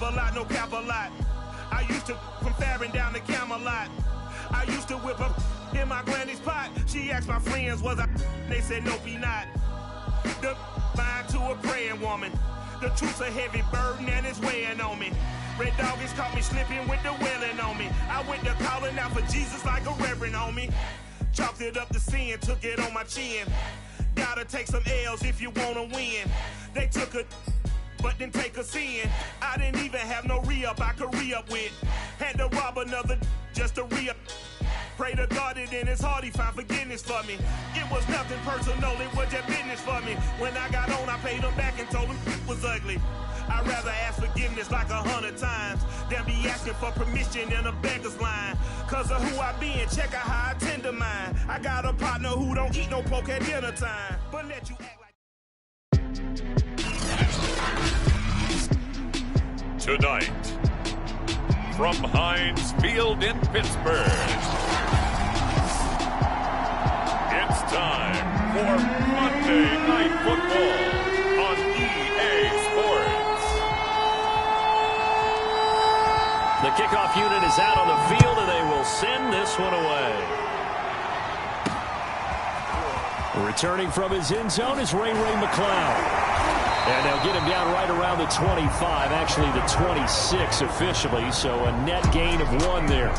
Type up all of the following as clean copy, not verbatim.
Travel-A-Lot, no Cap-A-Lot. I used to from Farron down to Camelot. I used to whip up in my granny's pot. She asked my friends, was I? They said, nope, he not. The line to a praying woman. The truth's a heavy burden and it's weighing on me. Red Doggies caught me slipping with the wailing on me. I went to calling out for Jesus like a reverend on me. Chalked it up to sin, took it on my chin. Gotta take some L's if you wanna win. They took a but didn't take a sin. I didn't even have no re-up I could re-up with. Had to rob another just to re-up. Pray to God that in his heart he found forgiveness for me. It was nothing personal, it was just business for me. When I got on, I paid him back and told him it was ugly. I'd rather ask forgiveness like 100 times than be asking for permission in a beggar's line. Cause of who I be and check out how I tend to mine. I got a partner who don't eat no pork at dinner time, but let you act like... Tonight, from Heinz Field in Pittsburgh, it's time for Monday Night Football on EA Sports. The kickoff unit is out on the field, and they will send this one away. Returning from his end zone is Ray McCloud. And they'll get him down right around the 25, actually the 26 officially, so a net gain of 1 there.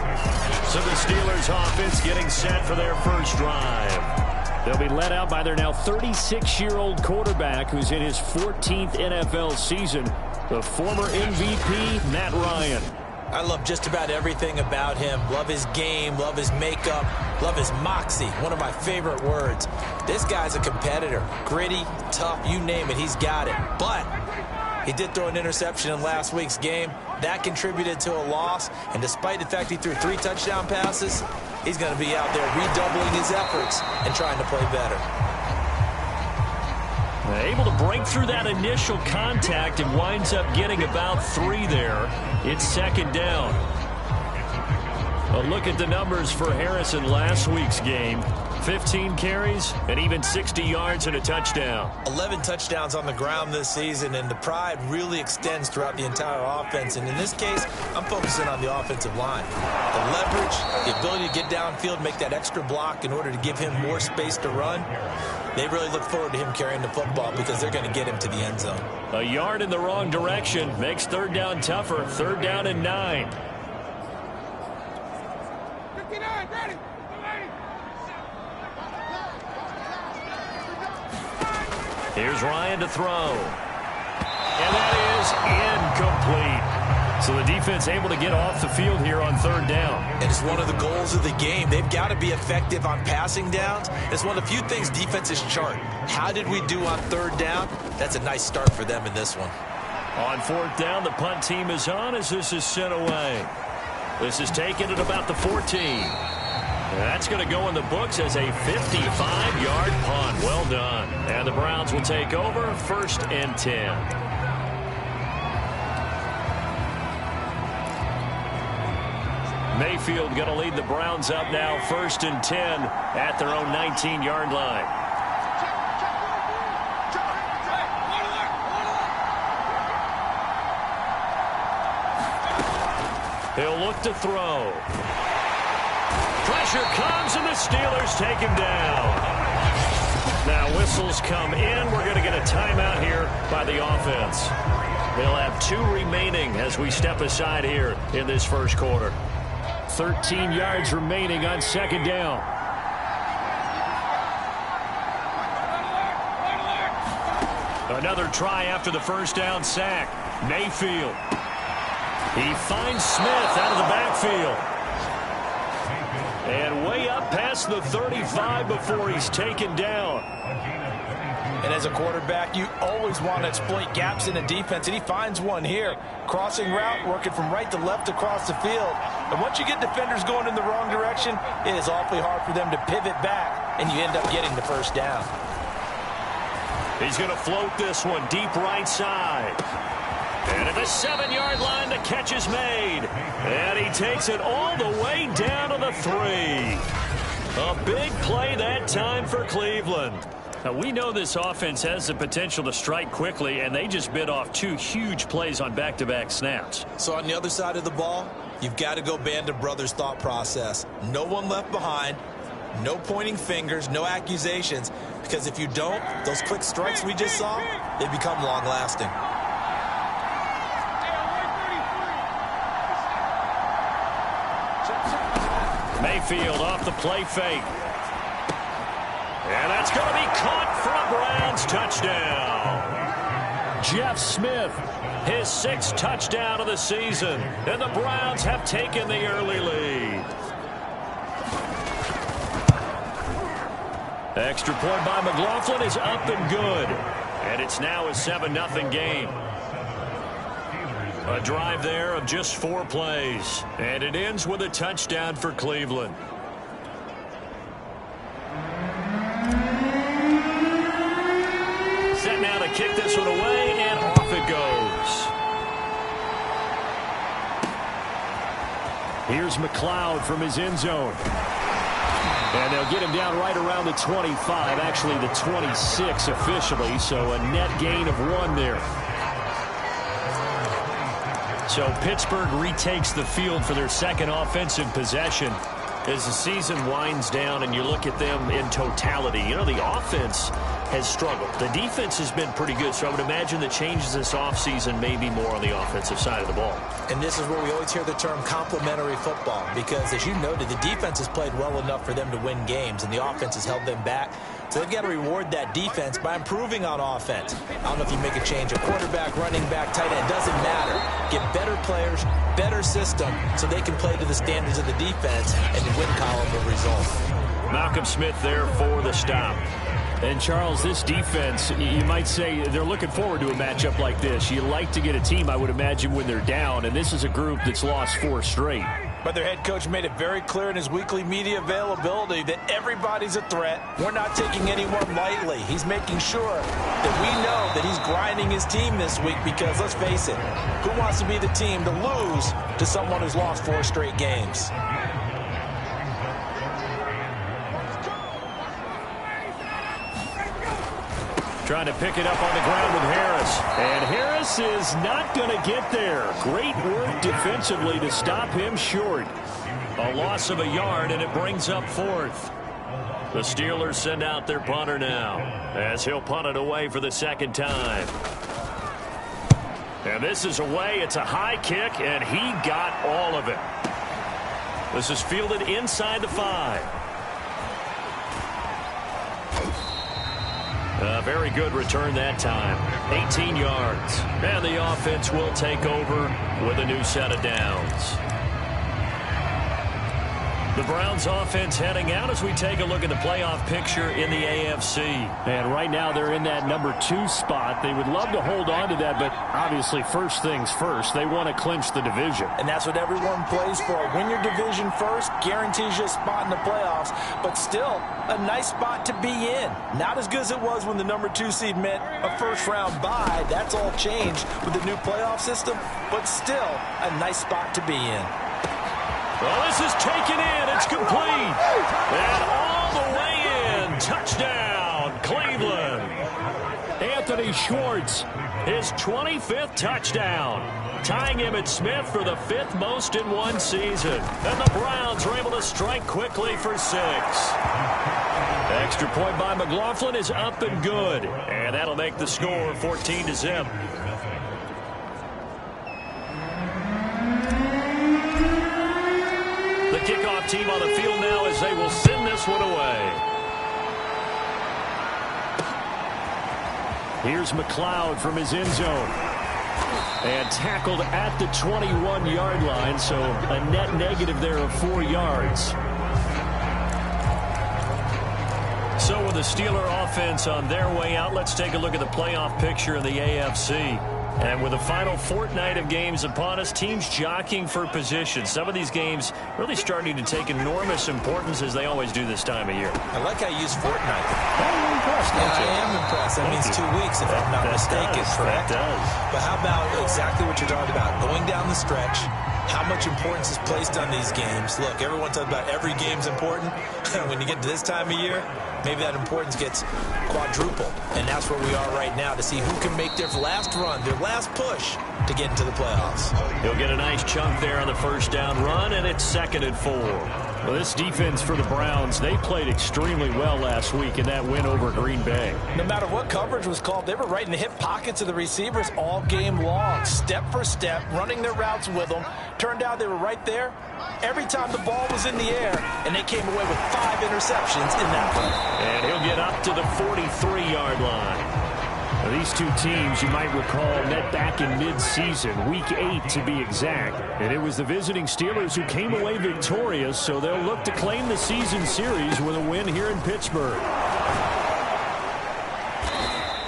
So the Steelers offense getting set for their first drive. They'll be led out by their now 36-year-old quarterback who's in his 14th NFL season, the former MVP, Matt Ryan. I love just about everything about him. Love his game, love his makeup, love his moxie, one of my favorite words. This guy's a competitor. Gritty, tough, you name it, he's got it. But he did throw an interception in last week's game. That contributed to a loss. And despite the fact he threw 3 touchdown passes, he's going to be out there redoubling his efforts and trying to play better. Able to break through that initial contact and winds up getting about 3 there. It's second down. A look at the numbers for Harrison last week's game. 15 carries and even 60 yards and a touchdown. 11 touchdowns on the ground this season, and the pride really extends throughout the entire offense. And in this case, I'm focusing on the offensive line. The leverage, the ability to get downfield, make that extra block in order to give him more space to run. They really look forward to him carrying the football because they're going to get him to the end zone. A yard in the wrong direction makes third down tougher. 3rd down and 9. 59, ready. Here's Ryan to throw. And that is incomplete. So the defense able to get off the field here on 3rd down. And it's one of the goals of the game. They've got to be effective on passing downs. It's one of the few things defenses chart. How did we do on 3rd down? That's a nice start for them in this one. On 4th down, the punt team is on as this is sent away. This is taken at about the 14. That's going to go in the books as a 55-yard punt. Well done. And the Browns will take over 1st and 10. Mayfield going to lead the Browns up now 1st and 10 at their own 19-yard line. He'll look to throw. Pressure comes and the Steelers take him down. Now whistles come in. We're going to get a timeout here by the offense. They'll have 2 remaining as we step aside here in this first quarter. 13 yards remaining on 2nd down. Another try after the first down sack. Mayfield. He finds Smith out of the backfield. And way up past the 35 before he's taken down. And as a quarterback, you always want to exploit gaps in the defense, and he finds one here. Crossing route, working from right to left across the field. And once you get defenders going in the wrong direction, it is awfully hard for them to pivot back, and you end up getting the first down. He's going to float this one deep right side. And at the 7-yard line, the catch is made. And he takes it all the way down to the 3. A big play that time for Cleveland. Now, we know this offense has the potential to strike quickly, and they just bit off 2 huge plays on back-to-back snaps. So on the other side of the ball, you've got to go Band of Brothers thought process. No one left behind, no pointing fingers, no accusations, because if you don't, those quick strikes we just saw, they become long-lasting. Mayfield off the play fake. And that's going to be caught for a Browns touchdown. Jeff Smith, his 6th touchdown of the season. And the Browns have taken the early lead. Extra point by McLaughlin is up and good. And it's now a 7-0 game. A drive there of just 4 plays. And it ends with a touchdown for Cleveland. Set now to kick this one away, and off it goes. Here's McLeod from his end zone. And they'll get him down right around the 25, actually the 26 officially, so a net gain of 1 there. So Pittsburgh retakes the field for their 2nd offensive possession. As the season winds down and you look at them in totality, you know, the offense has struggled. The defense has been pretty good, so I would imagine the changes this offseason may be more on the offensive side of the ball. And this is where we always hear the term complementary football, because as you noted, the defense has played well enough for them to win games, and the offense has held them back. So they've got to reward that defense by improving on offense. I don't know if you make a change, a quarterback, running back, tight end, doesn't matter. Get better players, better system, so they can play to the standards of the defense, and the win column will result. Malcolm Smith there for the stop. And, Charles, this defense, you might say they're looking forward to a matchup like this. You like to get a team, I would imagine, when they're down, and this is a group that's lost 4 straight. But their head coach made it very clear in his weekly media availability that everybody's a threat. We're not taking anyone lightly. He's making sure that we know that he's grinding his team this week because, let's face it, who wants to be the team to lose to someone who's lost 4 straight games? Trying to pick it up on the ground with Harris. And Harris is not going to get there. Great work defensively to stop him short. A loss of a yard, and it brings up 4th. The Steelers send out their punter now, as he'll punt it away for the 2nd time. And this is away. It's a high kick, and he got all of it. This is fielded inside the 5. A very good return that time. 18 yards. And the offense will take over with a new set of downs. The Browns offense heading out as we take a look at the playoff picture in the AFC. And right now they're in that number 2 spot. They would love to hold on to that, but obviously first things first. They want to clinch the division. And that's what everyone plays for. Win your division first, guarantees you a spot in the playoffs, but still a nice spot to be in. Not as good as it was when the number 2 seed meant a first-round bye. That's all changed with the new playoff system, but still a nice spot to be in. Well, this is taken in. It's complete. And all the way in. Touchdown, Cleveland. Anthony Schwartz, his 25th touchdown. Tying him at Smith for the 5th most in one season. And the Browns are able to strike quickly for 6. Extra point by McLaughlin is up and good. And that'll make the score 14-0. The kickoff team on the field now as they will send this one away. Here's McLeod from his end zone. And tackled at the 21-yard line, so a net negative there of 4 yards. So with the Steeler offense on their way out, let's take a look at the playoff picture in the AFC. And with the final fortnight of games upon us, teams jockeying for position. Some of these games really starting to take enormous importance as they always do this time of year. I like how you use fortnight. I'm impressed, I am impressed. That means 2 weeks, if I'm not mistaken, correct? That does. But how about exactly what you're talking about? Going down the stretch, how much importance is placed on these games. Look, everyone talks about every game's important. When you get to this time of year, maybe that importance gets quadruple. And that's where we are right now to see who can make their last run, their last push to get into the playoffs. He'll get a nice chunk there on the first down run, and it's 2nd and 4. Well, this defense for the Browns, they played extremely well last week in that win over Green Bay. No matter what coverage was called, they were right in the hip pockets of the receivers all game long, step for step, running their routes with them. Turned out they were right there every time the ball was in the air, and they came away with 5 interceptions in that play. And he'll get up to the 43-yard line. Now, these two teams, you might recall, met back in mid-season, Week 8 to be exact. And it was the visiting Steelers who came away victorious, so they'll look to claim the season series with a win here in Pittsburgh.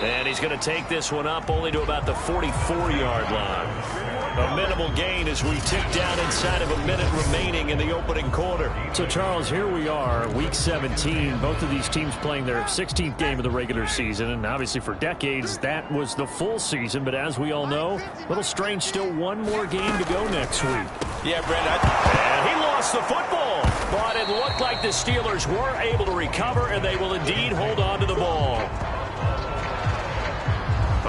And he's going to take this one up only to about the 44-yard line. A minimal gain as we tick down inside of a minute remaining in the opening quarter. So, Charles, here we are, Week 17. Both of these teams playing their 16th game of the regular season. And obviously for decades, that was the full season. But as we all know, a little strange, still one more game to go next week. Yeah, Brent. And he lost the football. But it looked like the Steelers were able to recover, and they will indeed hold on to the ball.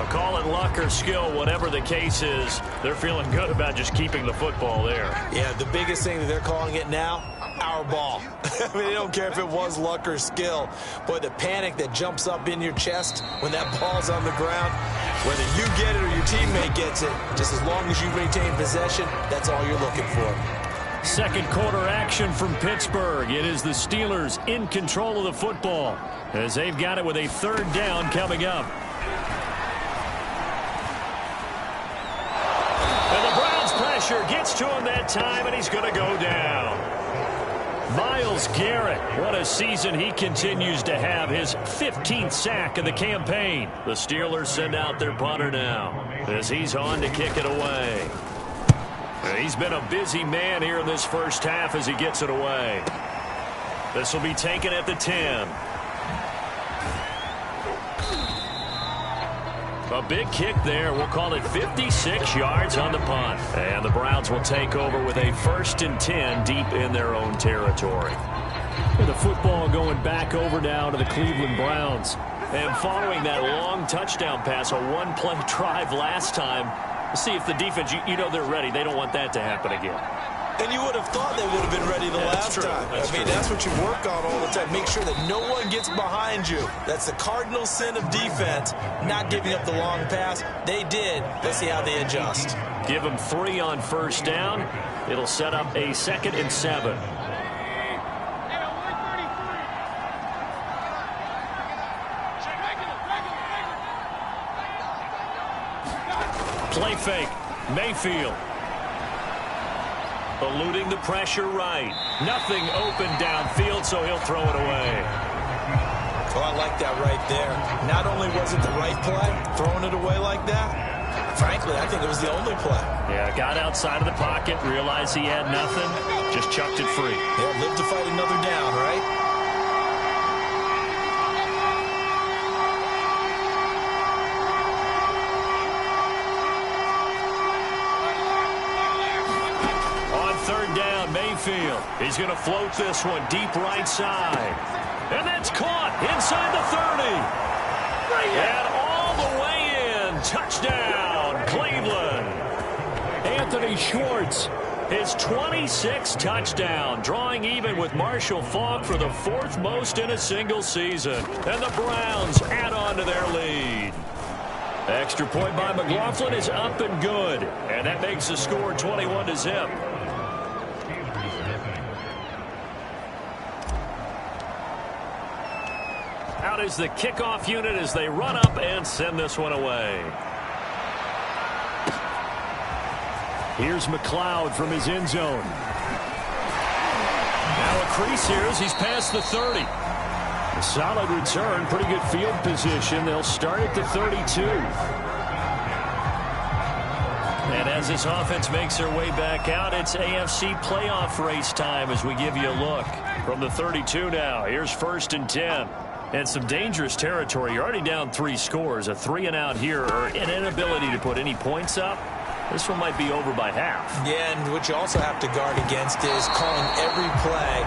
Call it luck or skill, whatever the case is, they're feeling good about just keeping the football there. Yeah, the biggest thing that they're calling it now, our ball. I mean, they don't care if it was luck or skill. Boy, the panic that jumps up in your chest when that ball's on the ground, whether you get it or your teammate gets it, just as long as you maintain possession, that's all you're looking for. Second quarter action from Pittsburgh. It is the Steelers in control of the football as they've got it with a 3rd down coming up. Gets to him that time, and he's going to go down. Myles Garrett, what a season he continues to have. His 15th sack of the campaign. The Steelers send out their punter now as he's on to kick it away. He's been a busy man here in this first half as he gets it away. This will be taken at the 10. A big kick there. We'll call it 56 yards on the punt. And the Browns will take over with a 1st and 10 deep in their own territory. And the football going back over now to the Cleveland Browns. And following that long touchdown pass, a one-play drive last time, see if the defense, you know they're ready. They don't want that to happen again. And you would have thought they would have been ready the last time. That's what you work on all the time. Make sure that no one gets behind you. That's the cardinal sin of defense, not giving up the long pass. They did. Let's see how they adjust. Give them 3 on 1st down. It'll set up a 2nd and 7. Play fake. Mayfield. Eluding the pressure right. Nothing open downfield, so he'll throw it away. Oh, I like that right there. Not only was it the right play, throwing it away like that, frankly, I think it was the only play. Yeah, got outside of the pocket, realized he had nothing, just chucked it free. Yeah, live to fight another down, right? Mayfield. He's going to float this one deep right side. And that's caught inside the 30. And all the way in. Touchdown, Cleveland. Anthony Schwartz, his 26th touchdown, drawing even with Marshall Faulk for the 4th most in a single season. And the Browns add on to their lead. Extra point by McLaughlin is up and good. And that makes the score 21-0. Out is the kickoff unit as they run up and send this one away. Here's McLeod from his end zone. Now a crease here as he's past the 30. A solid return, pretty good field position. They'll start at the 32. And as this offense makes their way back out, it's AFC playoff race time as we give you a look. From the 32 now, here's 1st and 10. And some dangerous territory. You're already down 3 scores. A 3-and-out here or an inability to put any points up. This one might be over by half. Yeah, and what you also have to guard against is calling every play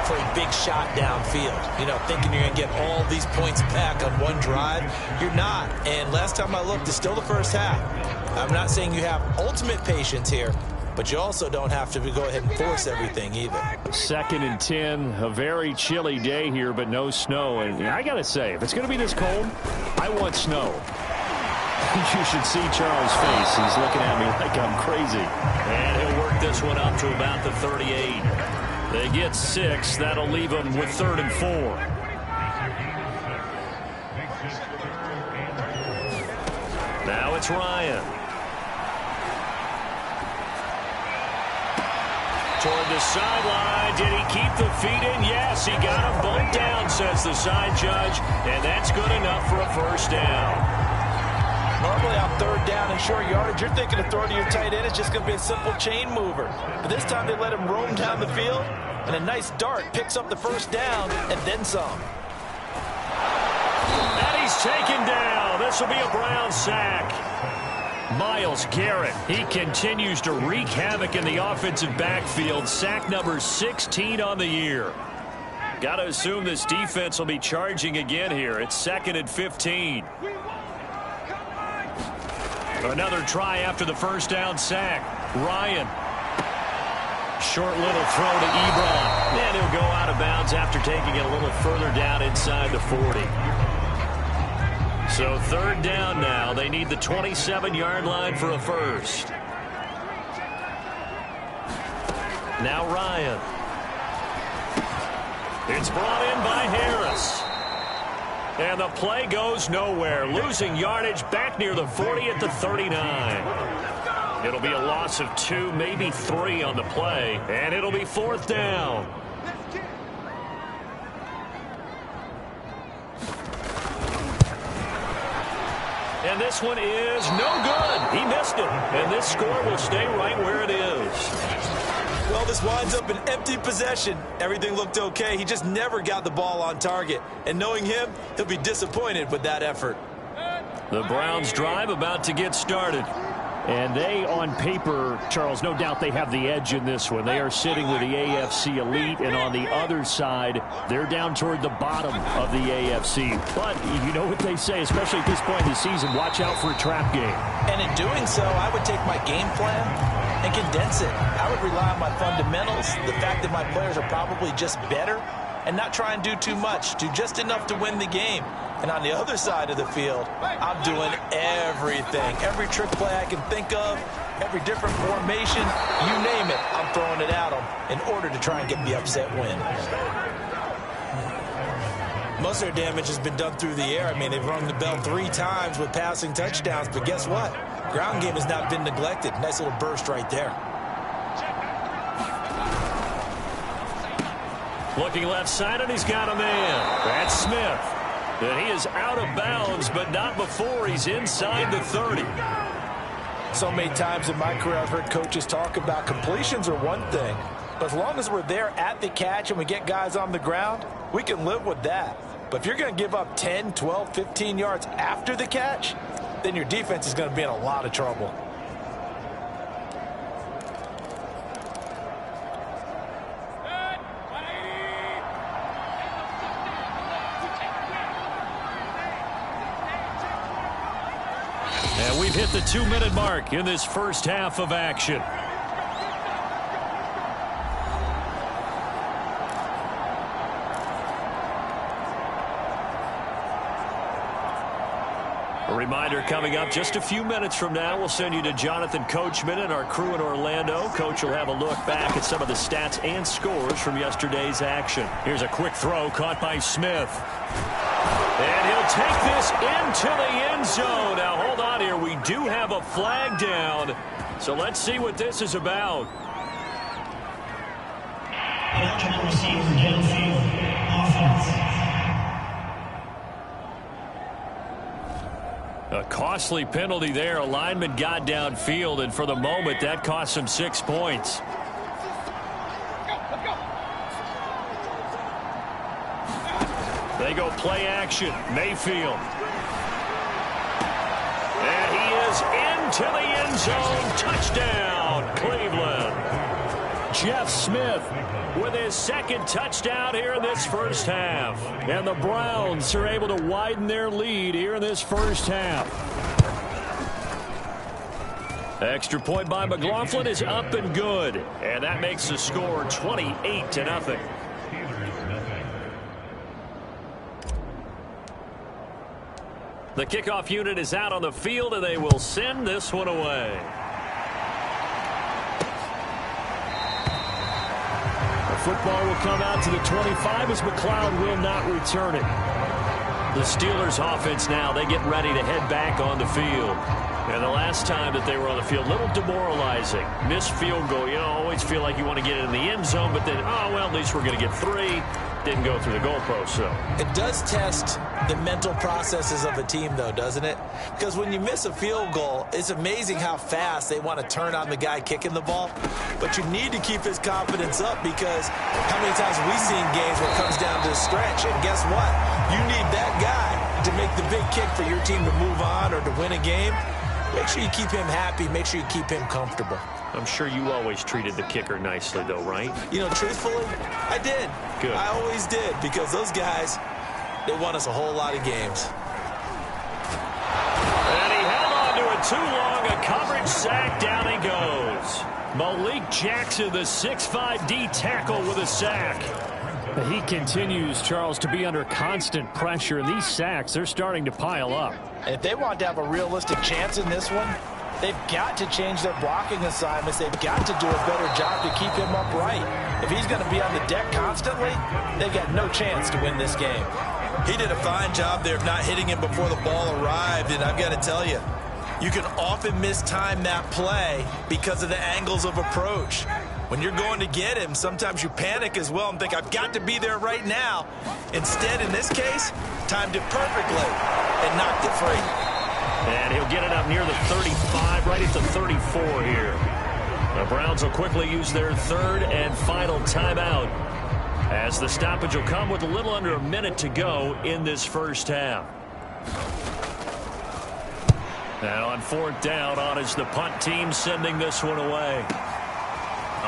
for a big shot downfield. You know, thinking you're going to get all these points back on one drive. You're not. And last time I looked, it's still the first half. I'm not saying you have ultimate patience here, but you also don't have to go ahead and force everything either. 2nd and 10, a very chilly day here, but no snow. And I got to say, if it's going to be this cold, I want snow. You should see Charles' face. He's looking at me like I'm crazy. And he'll work this one up to about the 38. They get 6. That'll leave them with 3rd and 4. Now it's Ryan. Toward the sideline. Did he keep the feet in? Yes, he got them both down, says the side judge. And that's good enough for a first down. Normally on 3rd down and short yardage, you're thinking of throwing to your tight end. It's just going to be a simple chain mover. But this time they let him roam down the field, and a nice dart picks up the first down and then some. And he's taken down. This will be a Brown sack. Myles Garrett, he continues to wreak havoc in the offensive backfield. Sack number 16 on the year. Got to assume this defense will be charging again here. It's 2nd and 15. Another try after the first down sack. Ryan. Short little throw to Ebron. And he'll go out of bounds after taking it a little further down inside the 40. So 3rd down now. They need the 27-yard line for a first. Now Ryan. It's brought in by Harris. And the play goes nowhere. Losing yardage back near the 40 at the 39. It'll be a loss of 2, maybe 3 on the play. And it'll be 4th down. And this one is no good. He missed it. And this score will stay right where it is. Well, this winds up an empty possession. Everything looked okay. He just never got the ball on target. And knowing him, he'll be disappointed with that effort. The Browns drive about to get started. And they, on paper, Charles, no doubt they have the edge in this one. They are sitting with the AFC elite, and on the other side, they're down toward the bottom of the AFC. But you know what they say, especially at this point in the season, watch out for a trap game. And in doing so, I would take my game plan and condense it. I would rely on my fundamentals, the fact that my players are probably just better, and not try and do too much, do just enough to win the game. And on the other side of the field, I'm doing everything. Every trick play I can think of, every different formation, you name it, I'm throwing it at them in order to try and get the upset win. Most of their damage has been done through the air. I mean, they've rung the bell 3 times with passing touchdowns, but guess what? Ground game has not been neglected. Nice little burst right there. Looking left side, and he's got a man. That's Smith. And he is out of bounds, but not before he's inside the 30. So many times in my career, I've heard coaches talk about completions are one thing. But as long as we're there at the catch and we get guys on the ground, we can live with that. But if you're going to give up 10, 12, 15 yards after the catch, then your defense is going to be in a lot of trouble. And we've hit the 2-minute mark in this first half of action. A reminder coming up just a few minutes from now, we'll send you to Jonathan Coachman and our crew in Orlando. Coach will have a look back at some of the stats and scores from yesterday's action. Here's a quick throw caught by Smith. And he'll take this into the end zone. Now, hold on here. We do have a flag down. So let's see what this is about. A costly penalty there. A lineman got downfield, and for the moment, that cost him 6 points. They go play action. Mayfield. And he is to the end zone. Touchdown, Cleveland. Jeff Smith with his second touchdown here in this first half. And the Browns are able to widen their lead here in this first half. Extra point by McLaughlin is up and good. And that makes the score 28-0. The kickoff unit is out on the field, and they will send this one away. The football will come out to the 25 as McLeod will not return it. The Steelers offense now, they get ready to head back on the field. And the last time that they were on the field, a little demoralizing. Missed field goal. You know, always feel like you want to get it in the end zone, but then, oh, well, at least we're going to get 3. Didn't go through the goalpost, so. It does test the mental processes of a team, though, doesn't it? Because when you miss a field goal, it's amazing how fast they want to turn on the guy kicking the ball. But you need to keep his confidence up, because how many times have we seen games where it comes down to a stretch? And guess what? You need that guy to make the big kick for your team to move on or to win a game. Make sure you keep him happy. Make sure you keep him comfortable. I'm sure you always treated the kicker nicely, though, right? You know, truthfully, I did. Good. I always did, because those guys, they won us a whole lot of games. And he held on to it too long. A coverage sack. Down he goes. Malik Jackson, the 6'5" D tackle with a sack. He continues, Charles, to be under constant pressure. And these sacks, they're starting to pile up. If they want to have a realistic chance in this one, they've got to change their blocking assignments. They've got to do a better job to keep him upright. If he's going to be on the deck constantly, they've got no chance to win this game. He did a fine job there of not hitting him before the ball arrived, and I've got to tell you, you can often mistime that play because of the angles of approach. When you're going to get him, sometimes you panic as well and think, I've got to be there right now. Instead, in this case, timed it perfectly and knocked it free. And he'll get it up near the 35, right at the 34 here. The Browns will quickly use their third and final timeout, as the stoppage will come with a little under a minute to go in this first half. Now on fourth down, on is the punt team sending this one away.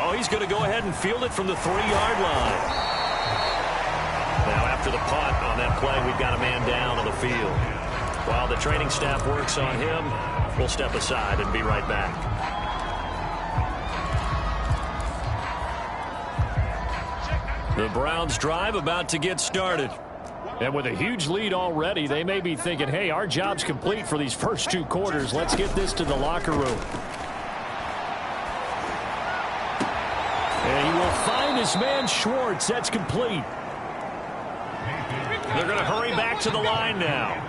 Oh, he's going to go ahead and field it from the 3-yard line. Now after the punt on that play, we've got a man down on the field. While the training staff works on him, we'll step aside and be right back. The Browns drive about to get started. And with a huge lead already, they may be thinking, hey, our job's complete for these first 2 quarters. Let's get this to the locker room. And he will find his man Schwartz. That's complete. They're going to hurry back to the line now.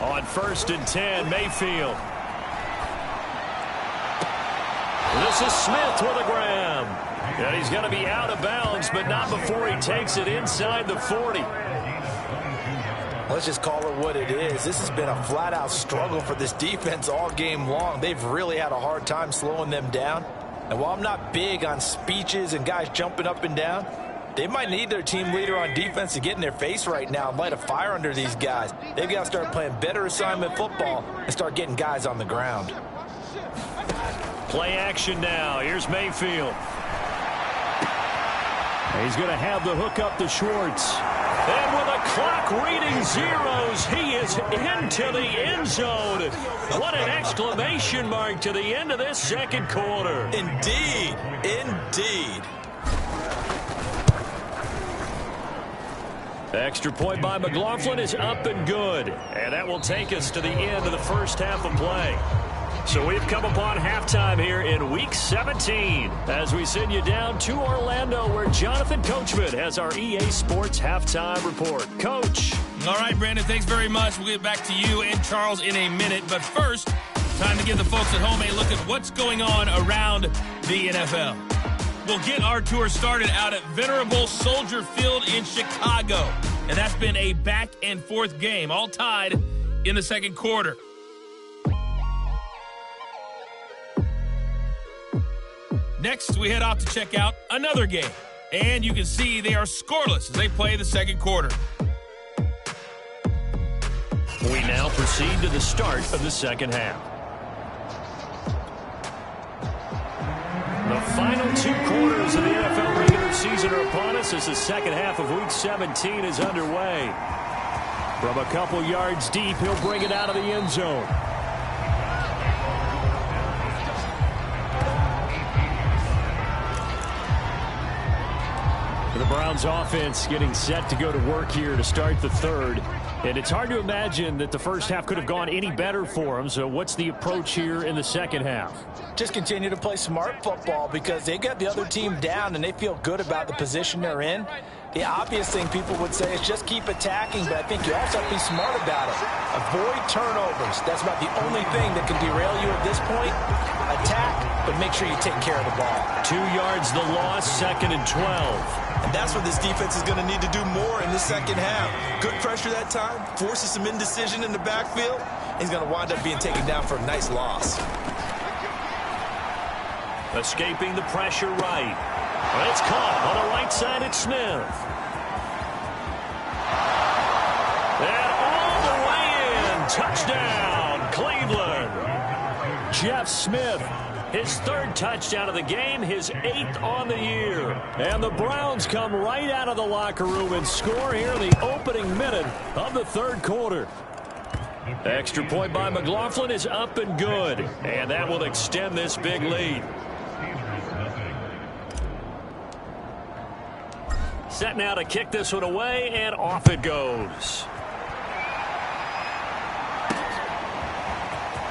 On 1st and 10, Mayfield. This is Smith with a grab. And he's going to be out of bounds, but not before he takes it inside the 40. Let's just call it what it is. This has been a flat-out struggle for this defense all game long. They've really had a hard time slowing them down. And while I'm not big on speeches and guys jumping up and down, they might need their team leader on defense to get in their face right now and light a fire under these guys. They've got to start playing better assignment football and start getting guys on the ground. Play action now. Here's Mayfield. He's going to have the hook up to Schwartz. And with the clock reading zeros, he is into the end zone. What an exclamation mark to the end of this second quarter. Indeed. Indeed. Extra point by McLaughlin is up and good. And that will take us to the end of the first half of play. So we've come upon halftime here in Week 17 as we send you down to Orlando, where Jonathan Coachman has our EA Sports Halftime Report. Coach. All right, Brandon, thanks very much. We'll get back to you and Charles in a minute. But first, time to give the folks at home a look at what's going on around the NFL. We'll get our tour started out at Venerable Soldier Field in Chicago. And that's been a back-and-forth game, all tied in the second quarter. Next, we head off to check out another game. And you can see they are scoreless as they play the second quarter. We now proceed to the start of the second half. The final 2 quarters of the NFL regular season are upon us as the second half of Week 17 is underway. From a couple yards deep, he'll bring it out of the end zone. The Browns offense getting set to go to work here to start the third. And it's hard to imagine that the first half could have gone any better for them. So what's the approach here in the second half? Just continue to play smart football because they got the other team down and they feel good about the position they're in. The obvious thing people would say is just keep attacking, but I think you also have to be smart about it. Avoid turnovers. That's about the only thing that can derail you at this point. Attack, but make sure you take care of the ball. 2 yards the loss, 2nd and 12. And that's what this defense is going to need to do more in the second half. Good pressure that time, forces some indecision in the backfield. He's going to wind up being taken down for a nice loss. Escaping the pressure right. Well, it's caught on the right side at Smith. And all the way in. Touchdown, Cleveland. Jeff Smith, his 3rd touchdown of the game, his 8th on the year. And the Browns come right out of the locker room and score here in the opening minute of the 3rd quarter. Extra point by McLaughlin is up and good. And that will extend this big lead. Set now to kick this one away, and off it goes.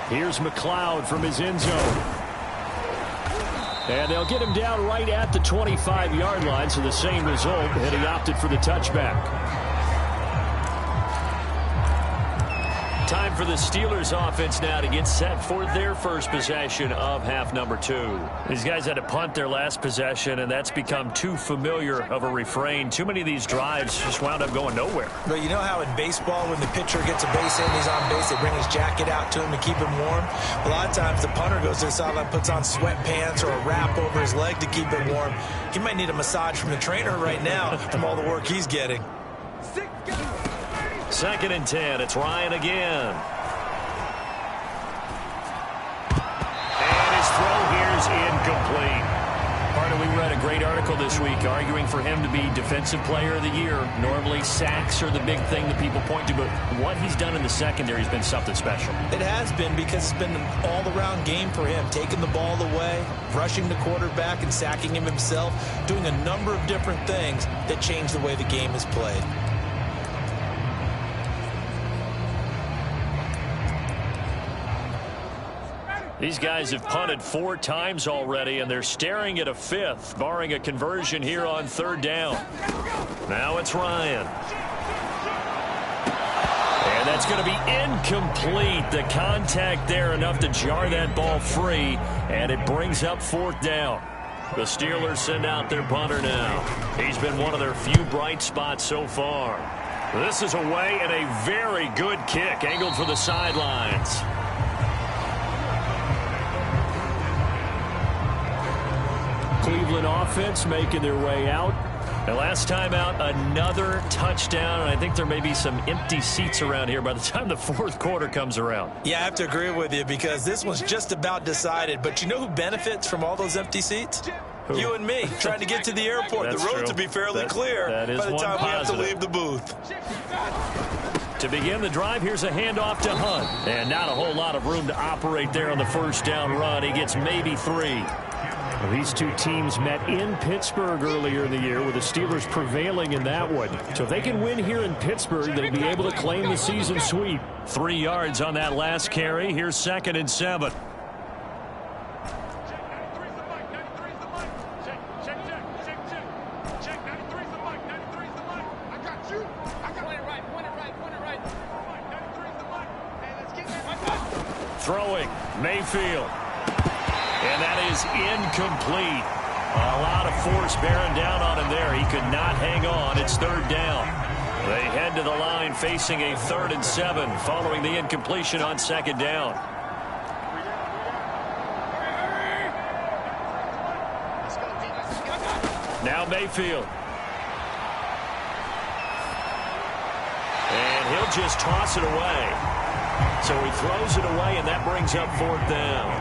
Here's McLeod from his end zone. And they'll get him down right at the 25-yard line, so the same result, and he opted for the touchback. Time for the Steelers offense now to get set for their first possession of half number 2. These guys had to punt their last possession, and that's become too familiar of a refrain. Too many of these drives just wound up going nowhere. But you know how in baseball, when the pitcher gets a base hit and he's on base, they bring his jacket out to him to keep him warm? A lot of times the punter goes to the sideline, puts on sweatpants or a wrap over his leg to keep him warm. He might need a massage from the trainer right now from all the work he's getting. 2nd and 10. It's Ryan again. And his throw here is incomplete. Partner, we read a great article this week arguing for him to be Defensive Player of the Year. Normally, sacks are the big thing that people point to, but what he's done in the secondary has been something special. It has been because it's been an all-around game for him, taking the ball away, rushing the quarterback and sacking him himself, doing a number of different things that change the way the game is played. These guys have punted 4 times already, and they're staring at a 5th, barring a conversion here on 3rd down. Now it's Ryan. And that's going to be incomplete. The contact there enough to jar that ball free, and it brings up 4th down. The Steelers send out their punter now. He's been one of their few bright spots so far. This is away and a very good kick, angled for the sidelines. Cleveland offense making their way out. And last time out, another touchdown. And I think there may be some empty seats around here by the time the 4th quarter comes around. Yeah, I have to agree with you because this one's just about decided. But you know who benefits from all those empty seats? Who? You and me, trying to get to the airport. The roads will be fairly clear by the time we have to leave the booth. To begin the drive, here's a handoff to Hunt. And not a whole lot of room to operate there on the 1st down run. He gets maybe 3. Well, these two teams met in Pittsburgh earlier in the year with the Steelers prevailing in that one. So if they can win here in Pittsburgh, they'd be able to claim the season sweep. 3 yards on that last carry. Here's 2nd and 7. Throwing, Mayfield. And that is incomplete. A lot of force bearing down on him there. He could not hang on. It's 3rd down. They head to the line facing a 3rd and 7 following the incompletion on 2nd down. Now Mayfield. And he'll just toss it away. So he throws it away, and that brings up 4th down.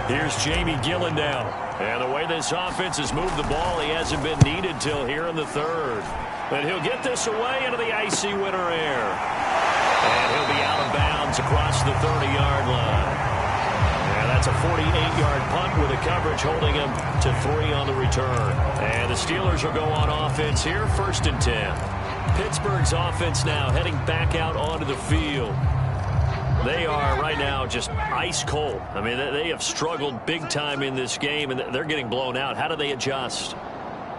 Here's Jamie Gillen down. And the way this offense has moved the ball, he hasn't been needed till here in the 3rd. But he'll get this away into the icy winter air. And he'll be out of bounds across the 30-yard line. And that's a 48-yard punt with a coverage holding him to 3 on the return. And the Steelers will go on offense here, 1st and 10. Pittsburgh's offense now heading back out onto the field. They are right now just ice cold. I mean, they have struggled big time in this game, and they're getting blown out. How do they adjust?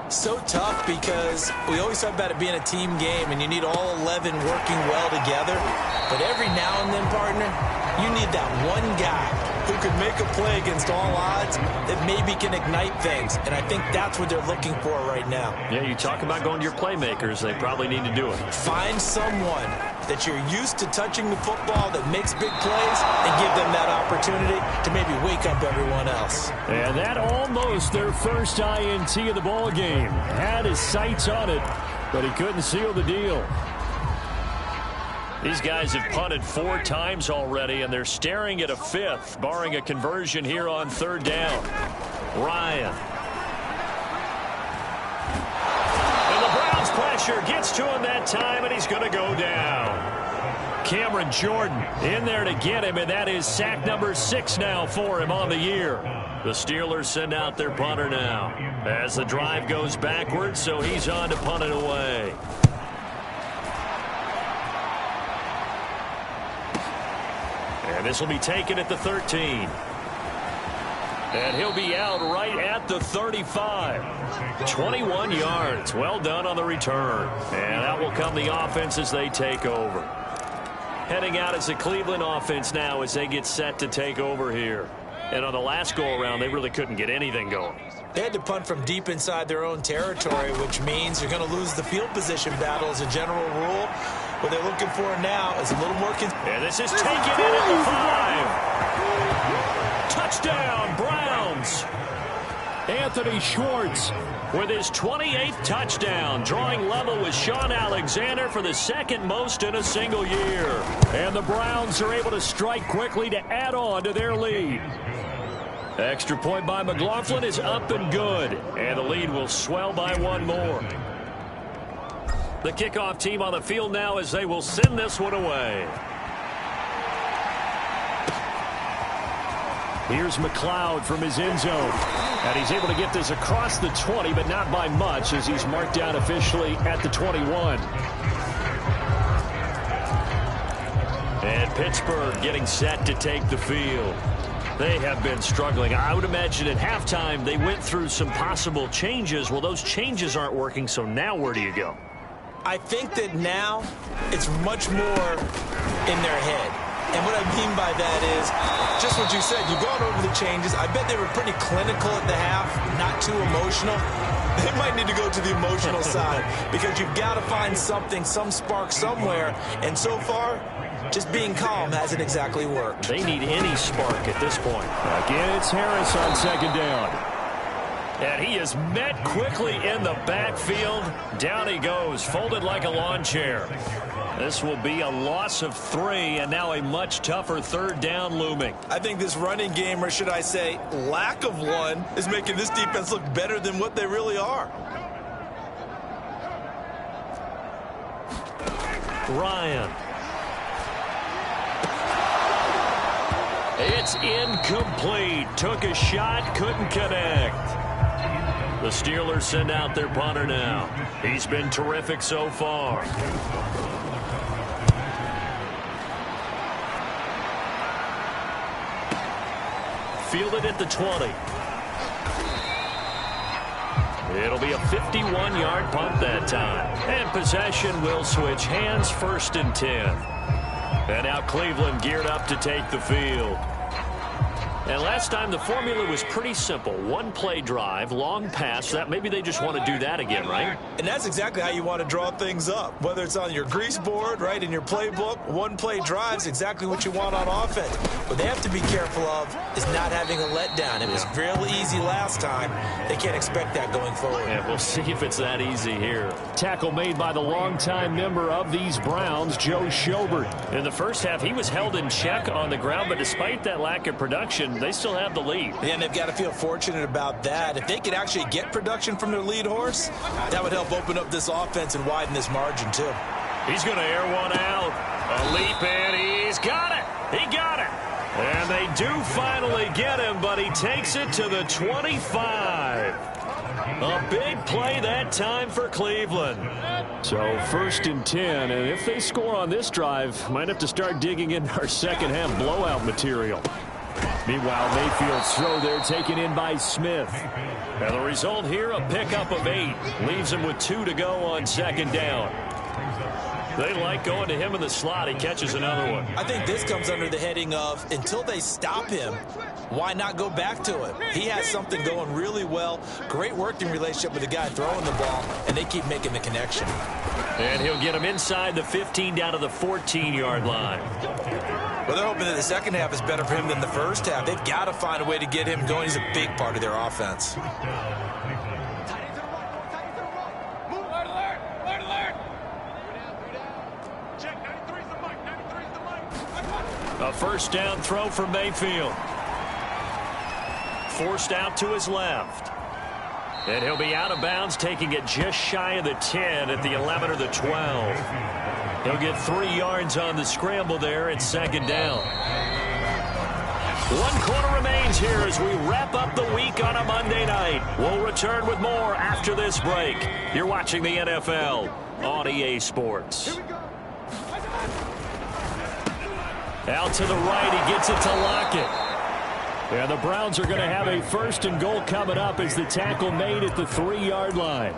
So tough because we always talk about it being a team game, and you need all 11 working well together. But every now and then, partner, you need that one guy who can make a play against all odds that maybe can ignite things. And I think that's what they're looking for right now. Yeah, you talk about going to your playmakers. They probably need to do it. Find someone that you're used to touching the football that makes big plays and give them that opportunity to maybe wake up everyone else. And that almost their first INT of the ball game. Had his sights on it, but he couldn't seal the deal. These guys have punted 4 times already, and they're staring at a 5th, barring a conversion here on 3rd down. Ryan. And the Browns pressure gets to him that time, and he's going to go down. Cameron Jordan in there to get him, and that is sack number 6 now for him on the year. The Steelers send out their punter now as the drive goes backwards, so he's on to punt it away. And this will be taken at the 13. And he'll be out right at the 35. 21 yards. Well done on the return. And out will come the offense as they take over. Heading out is the Cleveland offense now as they get set to take over here. And on the last go-around, they really couldn't get anything going. They had to punt from deep inside their own territory, which means you're going to lose the field position battle as a general rule. What they're looking for now is a little more... And this is taken in at the 5. Touchdown, Browns. Anthony Schwartz with his 28th touchdown, drawing level with Sean Alexander for the 2nd most in a single year. And the Browns are able to strike quickly to add on to their lead. Extra point by McLaughlin is up and good, and the lead will swell by 1 more. The kickoff team on the field now as they will send this one away. Here's McLeod from his end zone. And he's able to get this across the 20, but not by much as he's marked down officially at the 21. And Pittsburgh getting set to take the field. They have been struggling. I would imagine at halftime they went through some possible changes. Well, those changes aren't working, so now where do you go? I think that now it's much more in their head. And what I mean by that is just what you said. You've gone over the changes. I bet they were pretty clinical at the half, not too emotional. They might need to go to the emotional side because you've got to find something, some spark somewhere. And so far, just being calm hasn't exactly worked. They need any spark at this point. Again, it's Harris on 2nd down. And he is met quickly in the backfield. Down he goes, folded like a lawn chair. This will be a loss of 3, and now a much tougher 3rd down looming. I think this running game, or should I say lack of one, is making this defense look better than what they really are. Ryan. It's incomplete. Took a shot, couldn't connect. The Steelers send out their punter now. He's been terrific so far. Fielded at the 20. It'll be a 51-yard punt that time. And possession will switch hands, 1st and 10. And now Cleveland geared up to take the field. And last time the formula was pretty simple. One play drive, long pass. That maybe they just want to do that again, right? And that's exactly how you want to draw things up. Whether it's on your grease board, right, in your playbook, one play drives exactly what you want on offense. What they have to be careful of is not having a letdown. It was real easy last time. They can't expect that going forward. Yeah, we'll see if it's that easy here. Tackle made by the longtime member of these Browns, Joe Schobert. In the first half, he was held in check on the ground, but despite that lack of production, they still have the lead. Yeah, and they've got to feel fortunate about that. If they could actually get production from their lead horse, that would help open up this offense and widen this margin, too. He's going to air one out. A leap in. He's got it. He got it. And they do finally get him, but he takes it to the 25. A big play that time for Cleveland. So 1st and 10, and if they score on this drive, might have to start digging in our second half blowout material. Meanwhile, Mayfield's throw there taken in by Smith. And the result here, a pickup of 8. Leaves him with 2 to go on 2nd down. They like going to him in the slot. He catches another one. I think this comes under the heading of, until they stop him, why not go back to it? He has something going really well. Great working relationship with the guy throwing the ball, and they keep making the connection. And he'll get him inside the 15 down to the 14-yard line. Well, they're hoping that the second half is better for him than the first half. They've got to find a way to get him going. He's a big part of their offense. A 1st down throw for Mayfield. Forced out to his left. And he'll be out of bounds, taking it just shy of the 10 at the 11 or the 12. He'll get 3 yards on the scramble there at 2nd down. 1 quarter remains here as we wrap up the week on a Monday night. We'll return with more after this break. You're watching the NFL on EA Sports. Out to the right, he gets it to Lockett. And the Browns are going to have a 1st and goal coming up as the tackle made at the 3-yard line.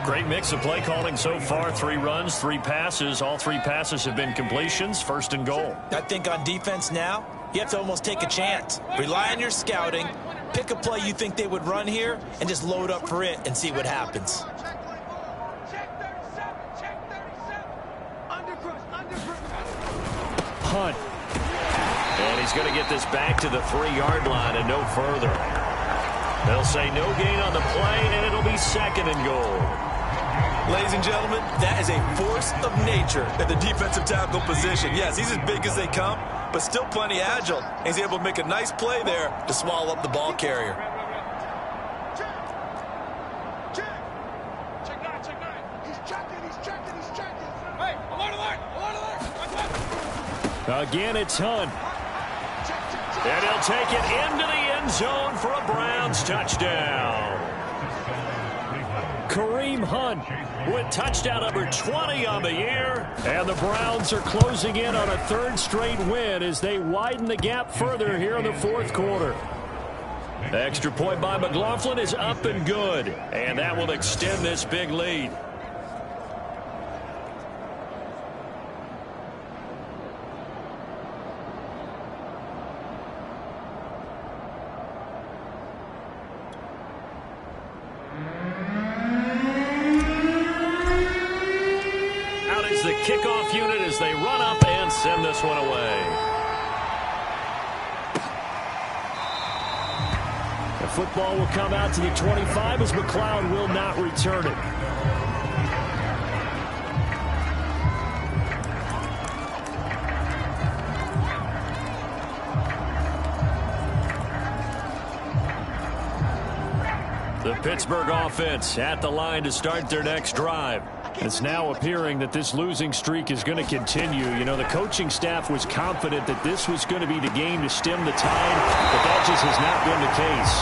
Great mix of play calling so far. 3 runs, 3 passes. All 3 passes have been completions. 1st and goal. I think on defense now, you have to almost take a chance. Rely on your scouting. Pick a play you think they would run here and just load up for it and see what happens. Hunt. And he's going to get this back to the 3-yard line and no further. They'll say no gain on the play, and it'll be 2nd and goal. Ladies and gentlemen, that is a force of nature at the defensive tackle position. Yes, he's as big as they come, but still plenty agile. He's able to make a nice play there to swallow up the ball carrier. Again, it's Hunt. And he'll take it into the end zone for a Browns touchdown. Kareem Hunt with touchdown number 20 on the year. And the Browns are closing in on a 3rd straight win as they widen the gap further here in the 4th quarter. The extra point by McLaughlin is up and good. And that will extend this big lead. The kickoff unit as they run up and send this one away. The football will come out to the 25 as McLeod will not return it. The Pittsburgh offense at the line to start their next drive. It's now appearing that this losing streak is going to continue. You know, the coaching staff was confident that this was going to be the game to stem the tide, but that just has not been the case.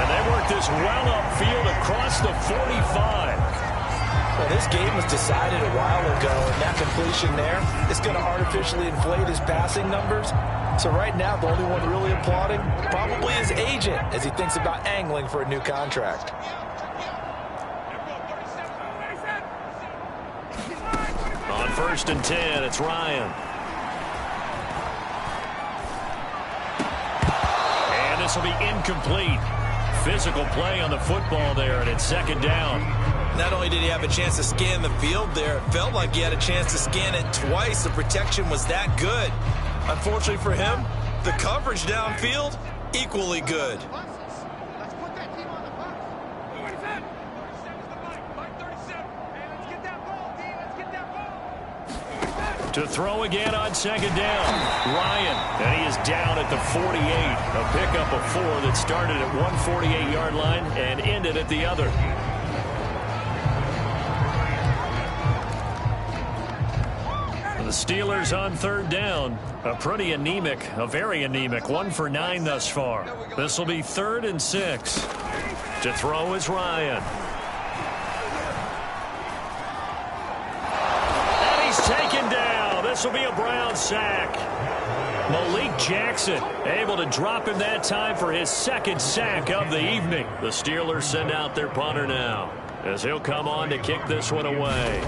And they work this well upfield across the 45. Well, this game was decided a while ago, and that completion there is going to artificially inflate his passing numbers. So right now, the only one really applauding probably his agent as he thinks about angling for a new contract. On 1st and 10, it's Ryan. this will be incomplete. Physical play on the football there, and it's second down. Not only did he have a chance to scan the field there, it felt like he had a chance to scan it twice. The protection was that good. Unfortunately for him, the coverage downfield, equally good. To throw again on second down, Ryan, and he is down at the 48. A pickup of 4 that started at 148-yard line and ended at the other. The Steelers on third down. A pretty anemic, a very anemic 1 for 9 thus far. This will be 3rd and 6. To throw is Ryan. And he's taken down. This will be a Brown sack. Malik Jackson able to drop him that time for his 2nd sack of the evening. The Steelers send out their punter now as he'll come on to kick this one away.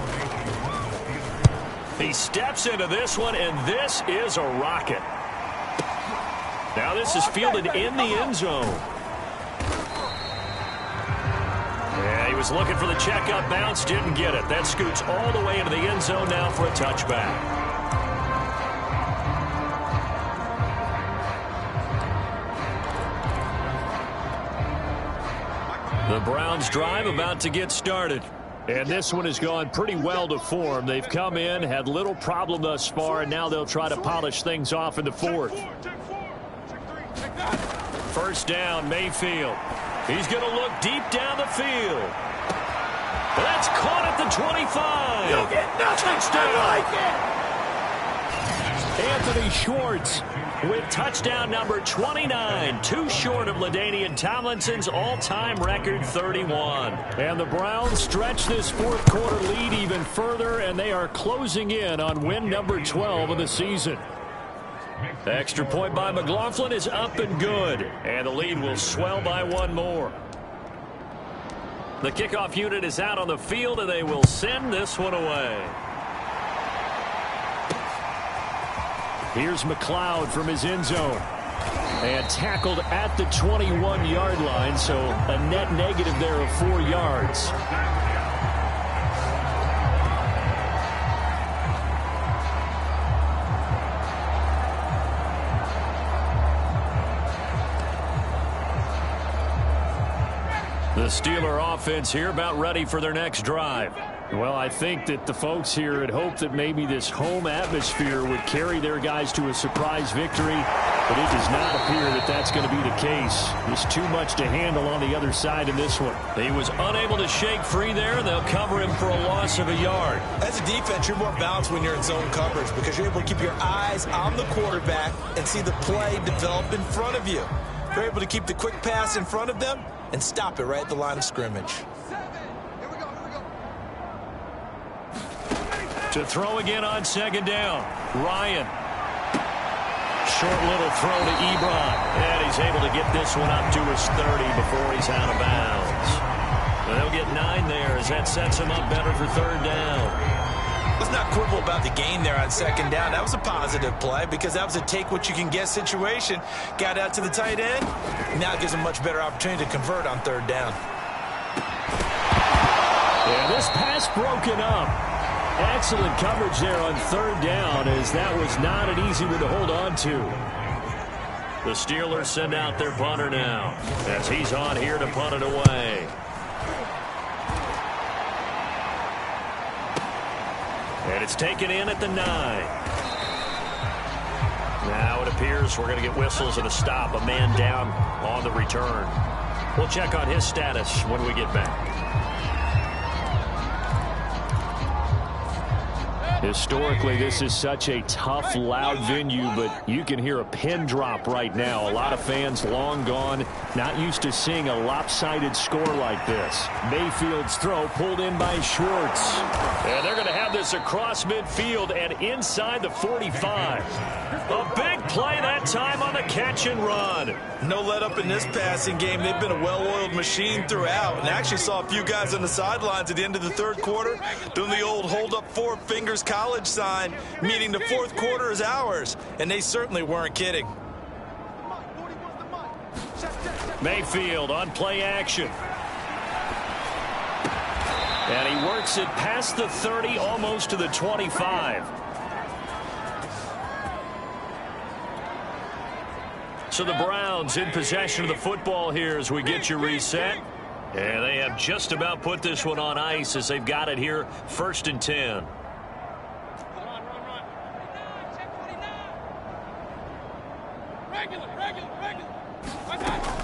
He steps into this one, and this is a rocket. Now this is fielded in the end zone. Yeah, he was looking for the checkup bounce, didn't get it. That scoots all the way into the end zone now for a touchback. The Browns drive about to get started. And this one has gone pretty well to form. They've come in, had little problem thus far, and now they'll try to polish things off in the 4th. First down, Mayfield. He's going to look deep down the field. That's caught at the 25. You'll get nothing. Touchdown. I like it. Anthony Schwartz with touchdown number 29, 2 short of LaDainian Tomlinson's all-time record 31. And the Browns stretch this 4th quarter lead even further, and they are closing in on win number 12 of the season. The extra point by McLaughlin is up and good, and the lead will swell by 1 more. The kickoff unit is out on the field, and they will send this one away. Here's McLeod from his end zone. And tackled at the 21-yard line, so a net negative there of 4 yards. The Steeler offense here about ready for their next drive. Well, I think that the folks here had hoped that maybe this home atmosphere would carry their guys to a surprise victory, but it does not appear that that's going to be the case. There's too much to handle on the other side in this one. He was unable to shake free there. They'll cover him for a loss of a yard. As a defense, you're more balanced when you're in zone coverage because you're able to keep your eyes on the quarterback and see the play develop in front of you. You're able to keep the quick pass in front of them and stop it right at the line of scrimmage. To throw again on second down, Ryan. Short little throw to Ebron, and he's able to get this one up to his 30 before he's out of bounds. They'll get 9 there as that sets him up better for 3rd down. Let's not quibble about the gain there on second down. That was a positive play because that was a take-what-you-can-get situation. Got out to the tight end. Now it gives him a much better opportunity to convert on 3rd down. Yeah, this pass broken up. Excellent coverage there on 3rd down, as that was not an easy one to hold on to. The Steelers send out their punter now as he's on here to punt it away. And it's taken in at the 9. Now it appears we're going to get whistles and a stop. A man down on the return. We'll check on his status when we get back. Historically, this is such a tough, loud venue, but you can hear a pin drop right now. A lot of fans long gone, not used to seeing a lopsided score like this. Mayfield's throw pulled in by Schwartz. And they're going to have this across midfield and inside the 45. A big play that time on the catch and run. No let up in this passing game. They've been a well-oiled machine throughout. And I actually saw a few guys on the sidelines at the end of the 3rd quarter doing the old hold up 4 fingers college sign, meaning the 4th quarter is ours. And they certainly weren't kidding. Mayfield on play action. And he works it past the 30, almost to the 25. So the Browns in possession of the football here as we get you reset. And they have just about put this one on ice as they've got it here, 1st and 10.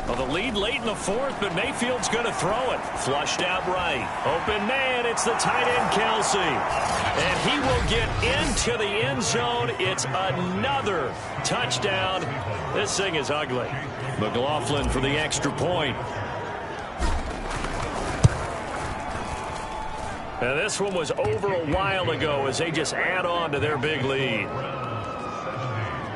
Well, the lead late in the 4th, but Mayfield's going to throw it. Flushed out right. Open man, it's the tight end, Kelsey. And he will get into the end zone. It's another touchdown. This thing is ugly. McLaughlin for the extra point. And this one was over a while ago as they just add on to their big lead.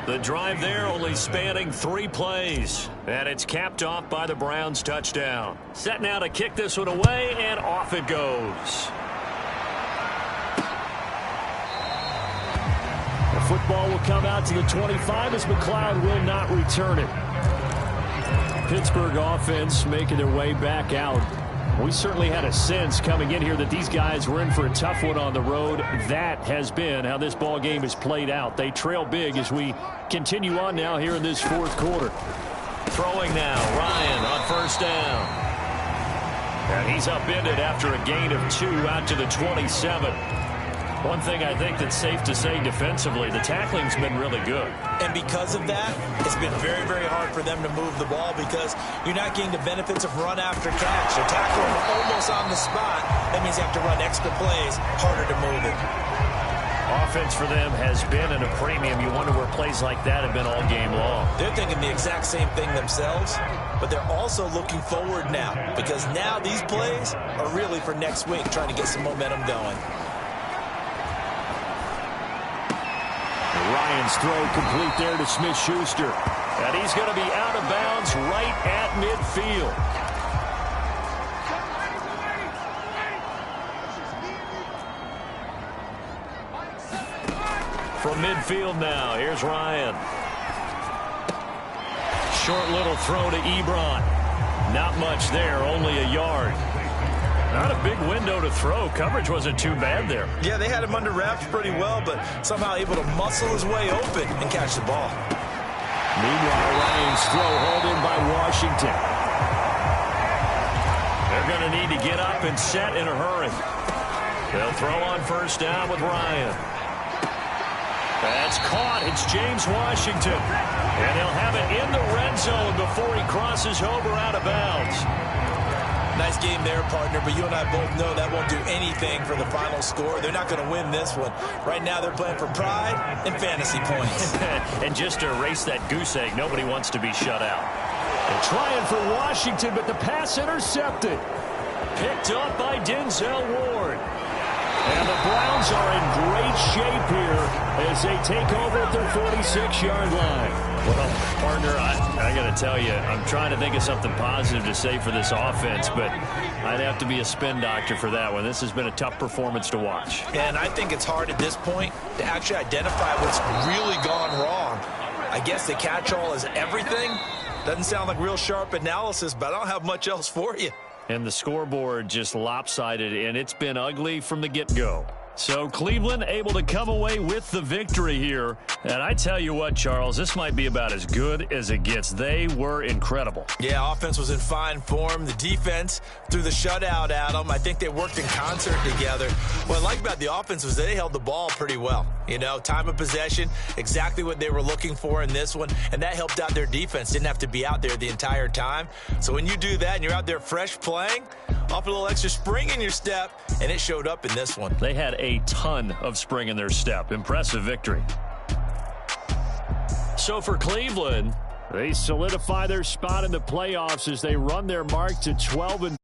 The drive there only spanning 3 plays. And it's capped off by the Browns touchdown. Set now to kick this one away, and off it goes. The football will come out to the 25 as McLeod will not return it. Pittsburgh offense making their way back out. We certainly had a sense coming in here that these guys were in for a tough one on the road. That has been how this ball game is played out. They trail big as we continue on now here in this 4th quarter. Throwing now, Ryan on 1st down. And he's upended after a gain of 2 out to the 27. One thing I think that's safe to say defensively, the tackling's been really good. And because of that, it's been very, very hard for them to move the ball because you're not getting the benefits of run after catch. They're tackling almost on the spot. That means you have to run extra plays, harder to move it. Offense for them has been at a premium. You wonder where plays like that have been all game long. They're thinking the exact same thing themselves, but they're also looking forward now because now these plays are really for next week, trying to get some momentum going. Ryan's throw complete there to Smith-Schuster. And he's going to be out of bounds right at midfield. From midfield now, here's Ryan. Short little throw to Ebron. Not much there, only a yard. Not a big window to throw. Coverage wasn't too bad there. Yeah, they had him under wraps pretty well, but somehow able to muscle his way open and catch the ball. Meanwhile, Ryan's throw hauled in by Washington. They're going to need to get up and set in a hurry. They'll throw on 1st down with Ryan. That's caught. It's James Washington. And they'll have it in the red zone before he crosses over out of bounds. Nice game there, partner, but you and I both know that won't do anything for the final score. They're not going to win this one. Right now, they're playing for pride and fantasy points. And just to erase that goose egg, nobody wants to be shut out. They're trying for Washington, but the pass intercepted. Picked up by Denzel Ward. And the Browns are in great shape here as they take over at their 46-yard line. Well, partner, I got to tell you, I'm trying to think of something positive to say for this offense, but I'd have to be a spin doctor for that one. This has been a tough performance to watch. And I think it's hard at this point to actually identify what's really gone wrong. I guess the catch-all is everything. Doesn't sound like real sharp analysis, but I don't have much else for you. And the scoreboard just lopsided, and it's been ugly from the get-go. So Cleveland able to come away with the victory here. And I tell you what, Charles, this might be about as good as it gets. They were incredible. Yeah, offense was in fine form. The defense threw the shutout at them. I think they worked in concert together. What I like about the offense was they held the ball pretty well. You know, time of possession, exactly what they were looking for in this one. And that helped out their defense. Didn't have to be out there the entire time. So when you do that and you're out there fresh playing, off a little extra spring in your step, and it showed up in this one. They had a ton of spring in their step. Impressive victory. So for Cleveland, they solidify their spot in the playoffs as they run their mark to 12-2.